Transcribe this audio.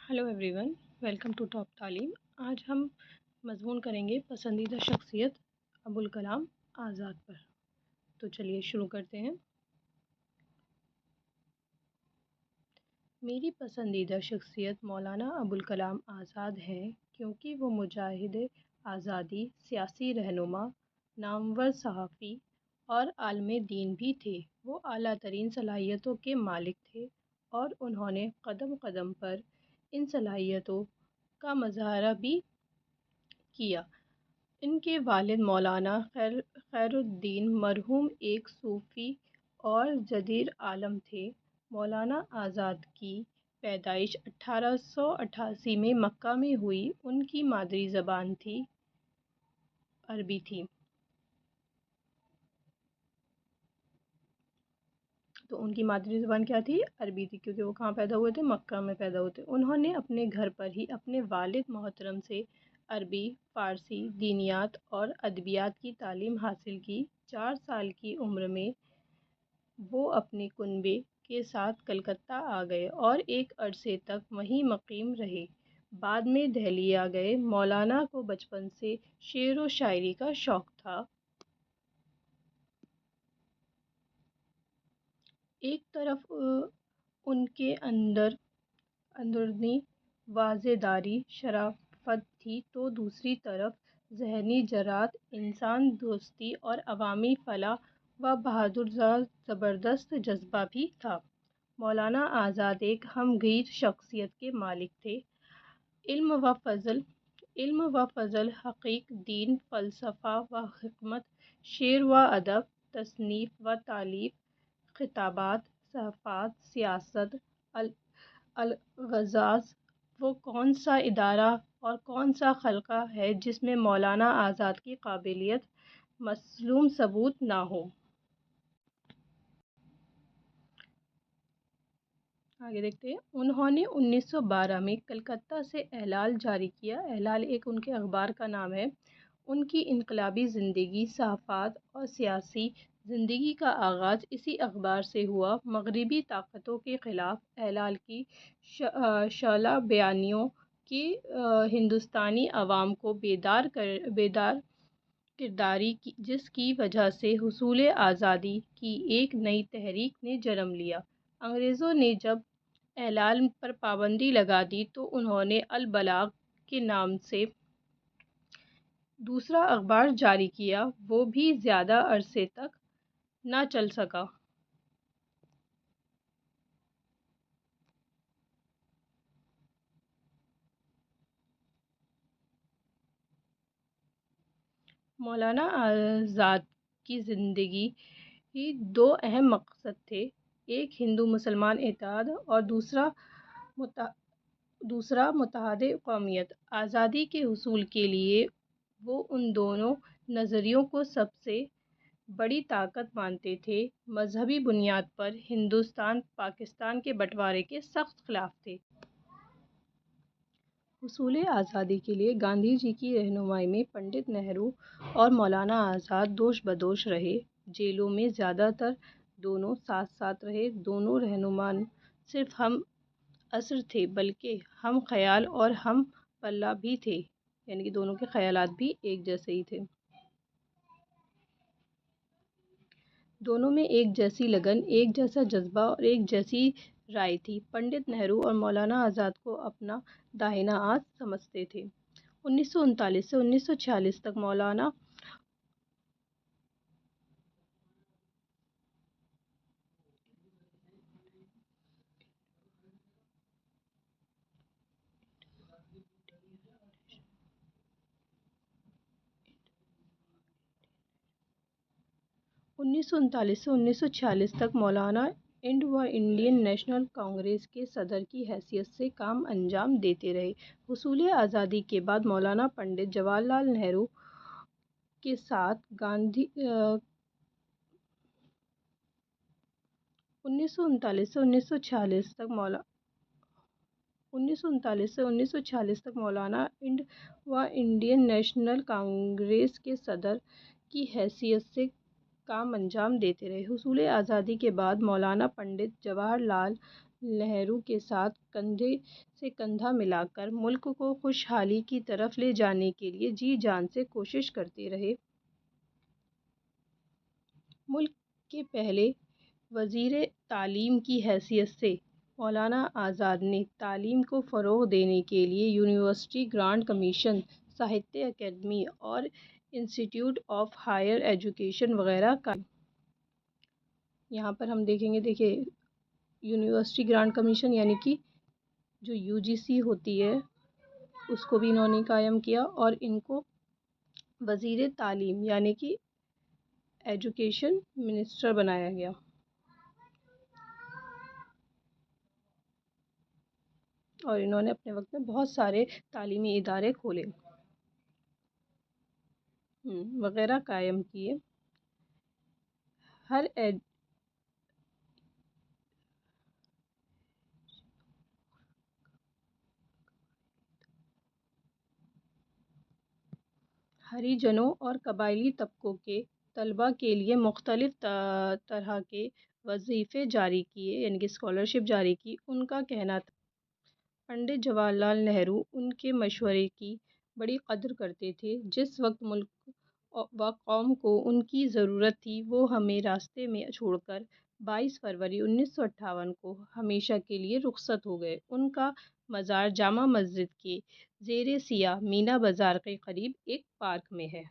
Hello everyone, welcome to top Taleem. आज हम मज़मून करेंगे पसंदीदा शख्सियत अबुल कलाम आज़ाद पर। तो चलिए शुरू करते हैं। मेरी पसंदीदा शख्सियत मौलाना अबुल कलाम आज़ाद है, क्योंकि वो मुजाहिद आज़ादी, सियासी रहनुमा, नामवर सहाफ़ी और आलिम दीन भी थे। वो आला तरीन सलाहियतों के मालिक थे और उन्होंने कदम कदम पर इन सलाहियतों का मुज़ाहरा भी किया। इनके वालिद मौलाना खैरुद्दीन मरहूम एक सूफ़ी और जदीद आलम थे। मौलाना आज़ाद की पैदाइश 1888 में मक्का में हुई। उनकी मादरी ज़बान अरबी थी। तो उनकी मादरी ज़बान क्या थी? अरबी थी, क्योंकि वो कहाँ पैदा हुए थे? मक्का में पैदा हुए थे। उन्होंने अपने घर पर ही अपने वालिद मोहतरम से अरबी, फ़ारसी, दीनियात और अदबियात की तालीम हासिल की। 4 साल की उम्र में वो अपने कुनबे के साथ कलकत्ता आ गए और एक अरसे तक वहीं मुक़ीम रहे। बाद में दिल्ली आ गए। मौलाना को बचपन से शेर व शायरी का शौक़ था। एक तरफ उनके अंदरूनी वाज़ेदारी शराफ़त थी, तो दूसरी तरफ ज़हनी जरात, इंसान दोस्ती और अवामी फ़लाह व बहादुर ज़बरदस्त जज़्बा भी था। मौलाना आज़ाद एक हमगीर शख्सियत के मालिक थे। इल्म व फ़ज़ल, हक़ीक़, दीन, फ़लसफ़ा व हिकमत, शेर व अदब, तसनीफ़ व तालीफ़, खिताबात, सफ़ात, सियासत, अलग़ज़ाज़। वो कौन सा इदारा और कौन सा खलक़ा है जिसमें मौलाना आज़ाद की काबिलियत मसलूम सबूत ना हो। आगे देखते हैं। उन्होंने 1912 में कलकत्ता से एहलाल जारी किया। एहलाल एक उनके अखबार का नाम है। उनकी इनकलाबी ज़िंदगी, सहाफ़त और सियासी ज़िंदगी का आगाज़ इसी अखबार से हुआ। मग़रिबी ताकतों के ख़िलाफ़ एहलाल की शअला बयानियों की हिंदुस्तानी अवाम को बेदार किरदारी की, जिसकी वजह से हुसूल आज़ादी की एक नई तहरीक ने जन्म लिया। अंग्रेज़ों ने जब एहलाल पर पाबंदी लगा दी, तो उन्होंने अल बलाग के नाम से दूसरा अखबार जारी किया। वो भी ज़्यादा अरसे तक न चल सका। मौलाना आज़ाद की ज़िंदगी की दो अहम मकसद थे। एक हिंदू मुसलमान इत्तेहाद और दूसरा मुत्तहद कौमियत। आज़ादी के हुसूल के लिए वो उन दोनों नज़रियों को सबसे बड़ी ताकत मानते थे। मजहबी बुनियाद पर हिंदुस्तान पाकिस्तान के बंटवारे के सख्त खिलाफ थे। हुसूल आज़ादी के लिए गांधी जी की रहनुमाई में पंडित नेहरू और मौलाना आज़ाद दोष बदोश रहे। जेलों में ज़्यादातर दोनों साथ साथ रहे। दोनों रहनुमा सिर्फ हम असर थे, बल्कि हम ख्याल और हम पल्ला भी थे, यानी कि दोनों के ख्यालात भी एक जैसे ही थे। दोनों में एक जैसी लगन, एक जैसा जज्बा और एक जैसी राय थी। पंडित नेहरू और मौलाना आज़ाद को अपना दाहिना हाथ समझते थे। 1939 से 1946 तक मौलाना 1939 से 1946 तक मौलाना इंडियन नेशनल कांग्रेस के सदर की हैसियत से काम अंजाम देते रहे। हुसूल आज़ादी के बाद मौलाना पंडित जवाहरलाल नेहरू के साथ गांधी 1939 से 1946 तक 1939 से 1946 तक मौलाना इंडियन नेशनल कांग्रेस के सदर की हैसियत से काम अंजाम देते रहे। हुसूल आज़ादी के बाद मौलाना पंडित जवाहरलाल نہرو کے ساتھ کندھے سے کندھا ملا کر ملک کو خوشحالی کی طرف لے جانے کے لیے جی جان سے کوشش کرتے رہے۔ ملک کے پہلے وزیر تعلیم کی حیثیت سے مولانا آزاد نے تعلیم کو فروغ دینے کے لیے university grant commission, Sahitya academy اور انسٹی ٹیوٹ آف ہائر ایجوکیشن وغیرہ کا یہاں پر ہم دیکھیں گے، دیکھیے یونیورسٹی گرانٹ کمیشن یعنی کہ جو یو جی سی ہوتی ہے اس کو بھی انہوں نے قائم کیا، اور ان کو وزیر تعلیم یعنی کہ ایجوکیشن منسٹر بنایا گیا، اور انہوں نے اپنے وقت میں بہت سارے تعلیمی ادارے کھولے وغیرہ قائم کیے۔ ہر ہریجنوں اور قبائلی طبقوں کے طلباء کے لیے مختلف طرح کے وظیفے جاری کیے، یعنی کہ اسکالرشپ جاری کی۔ ان کا کہنا تھا پنڈت جواہر لال نہرو ان کے مشورے کی بڑی قدر کرتے تھے۔ جس وقت ملک و قوم کو ان کی ضرورت تھی وہ ہمیں راستے میں چھوڑ کر 22 فروری 1958 کو ہمیشہ کے لیے رخصت ہو گئے۔ ان کا مزار جامع مسجد کے زیر سیاہ مینا بازار کے قریب ایک پارک میں ہے۔